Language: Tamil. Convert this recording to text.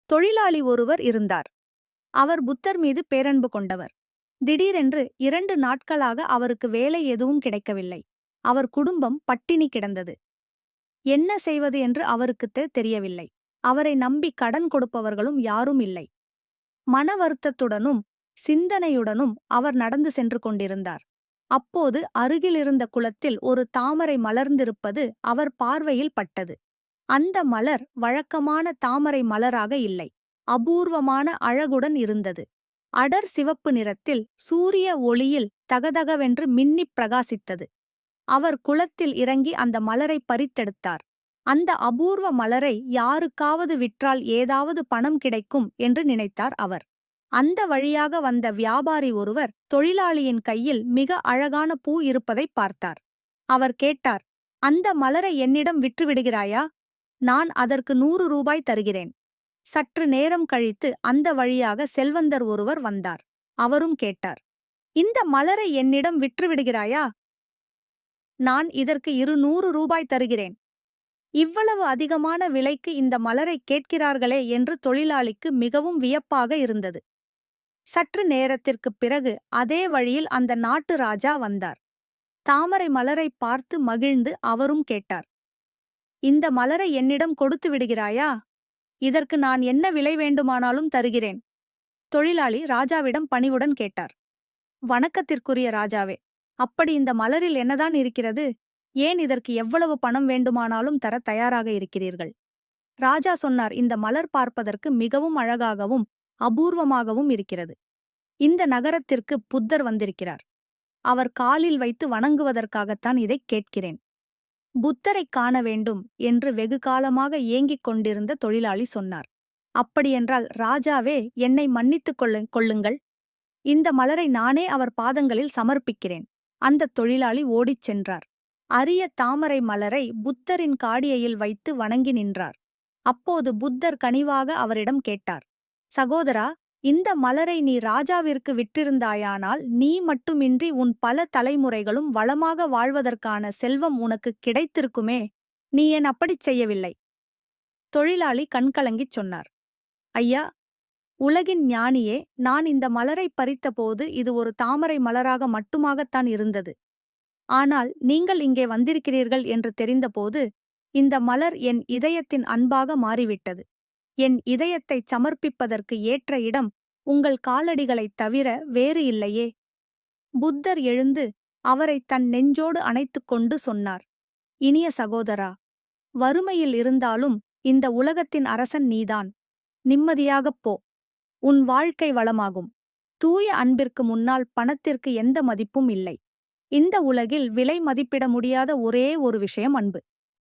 தொழிலாளி ஒருவர் இருந்தார். அவர் புத்தர் மீது பேரன்பு கொண்டவர். திடீரென்று 2 நாட்களாக அவருக்கு வேலை எதுவும் கிடைக்கவில்லை. அவர் குடும்பம் பட்டினி கிடந்தது. என்ன செய்வது என்று அவருக்குத் தெரியவில்லை. அவரை நம்பி கடன் கொடுப்பவர்களும் யாரும் இல்லை. மன வருத்தத்துடனும் சிந்தனையுடனும் அவர் நடந்து சென்று கொண்டிருந்தார். அப்போது அருகிலிருந்த குளத்தில் ஒரு தாமரை மலர்ந்திருப்பது அவர் பார்வையில் பட்டது. அந்த மலர் வழக்கமான தாமரை மலராக இல்லை. அபூர்வமான அழகுடன் இருந்தது. அடர் சிவப்பு நிறத்தில் சூரிய ஒளியில் தகதகவென்று மின்னிப் பிரகாசித்தது. அவர் குளத்தில் இறங்கி அந்த மலரை பறித்தெடுத்தார். அந்த அபூர்வ மலரை யாருக்காவது விற்றால் ஏதாவது பணம் கிடைக்கும் என்று நினைத்தார் அவர். அந்த வழியாக வந்த வியாபாரி ஒருவர் தொழிலாளியின் கையில் மிக அழகான பூ இருப்பதைப் பார்த்தார். அவர் கேட்டார், அந்த மலரை என்னிடம் விற்றுவிடுகிறாயா? நான் அதற்கு 100 ரூபாய் தருகிறேன். சற்று நேரம் கழித்து அந்த வழியாக செல்வந்தர் ஒருவர் வந்தார். அவரும் கேட்டார், இந்த மலரை என்னிடம் விற்றுவிடுகிறாயா? நான் இதற்கு 200 ரூபாய் தருகிறேன். இவ்வளவு அதிகமான விலைக்கு இந்த மலரை கேட்கிறார்களே என்று தொழிலாளிக்கு மிகவும் வியப்பாக இருந்தது. சற்று நேரத்திற்குப் பிறகு அதே வழியில் அந்த நாட்டு ராஜா வந்தார். தாமரை மலரை பார்த்து மகிழ்ந்து அவரும் கேட்டார், இந்த மலரை என்னிடம் கொடுத்து விடுகிறாயா? இதற்கு நான் என்ன விலை வேண்டுமானாலும் தருகிறேன். தொழிலாளி ராஜாவிடம் பணிவுடன் கேட்டார், வணக்கத்திற்குரிய ராஜாவே, அப்படி இந்த மலரில் என்னதான் இருக்கிறது? ஏன் இதற்கு எவ்வளவு பணம் வேண்டுமானாலும் தர தயாராக இருக்கிறீர்கள்? ராஜா சொன்னார், இந்த மலர் பார்ப்பதற்கு மிகவும் அழகாகவும் அபூர்வமாகவும் இருக்கிறது. இந்த நகரத்திற்கு புத்தர் வந்திருக்கிறார். அவர் காலில் வைத்து வணங்குவதற்காகத்தான் இதைக் கேட்கிறேன். புத்தரைக் காண வேண்டும் என்று வெகு காலமாக ஏங்கிக் கொண்டிருந்த தொழிலாளி சொன்னார். அப்படியென்றால் ராஜாவே, என்னை மன்னித்துக் கொள்ளுங்கள். இந்த மலரை நானே அவர் பாதங்களில் சமர்ப்பிக்கிறேன். அந்தத் தொழிலாளி ஓடிச் சென்றார். அரிய தாமரை மலரை புத்தரின் காடியையில் வைத்து வணங்கி நின்றார். அப்போது புத்தர் கனிவாக அவரிடம் கேட்டார், சகோதரா, இந்த மலரை நீ ராஜாவிற்கு விற்றிருந்தாயானால் நீ மட்டுமின்றி உன் பல தலைமுறைகளும் வளமாக வாழ்வதற்கான செல்வம் உனக்கு கிடைத்திருக்குமே. நீ ஏன் அப்படிச் செய்யவில்லை? தொழிலாளி கண்கலங்கிச் சொன்னார், ஐயா, உலகின் ஞானியே, நான் இந்த மலரை பறித்தபோது இது ஒரு தாமரை மலராக மட்டுமாகத்தான் இருந்தது. ஆனால் நீங்கள் இங்கே வந்திருக்கிறீர்கள் என்று தெரிந்தபோது இந்த மலர் என் இதயத்தின் அன்பாக மாறிவிட்டது. என் இதயத்தைச் சமர்ப்பிப்பதற்கு ஏற்ற இடம் உங்கள் காலடிகளைத் தவிர வேறு இல்லையே. புத்தர் எழுந்து அவரை தன் நெஞ்சோடு அணைத்துக் கொண்டு சொன்னார், இனிய சகோதரா, வறுமையில் இருந்தாலும் இந்த உலகத்தின் அரசன் நீதான். நிம்மதியாகப் போ. உன் வாழ்க்கை வளமாகும். தூய அன்பிற்கு முன்னால் பணத்திற்கு எந்த மதிப்பும் இல்லை. இந்த உலகில் விலை மதிப்பிட முடியாத ஒரே ஒரு விஷயம் அன்பு.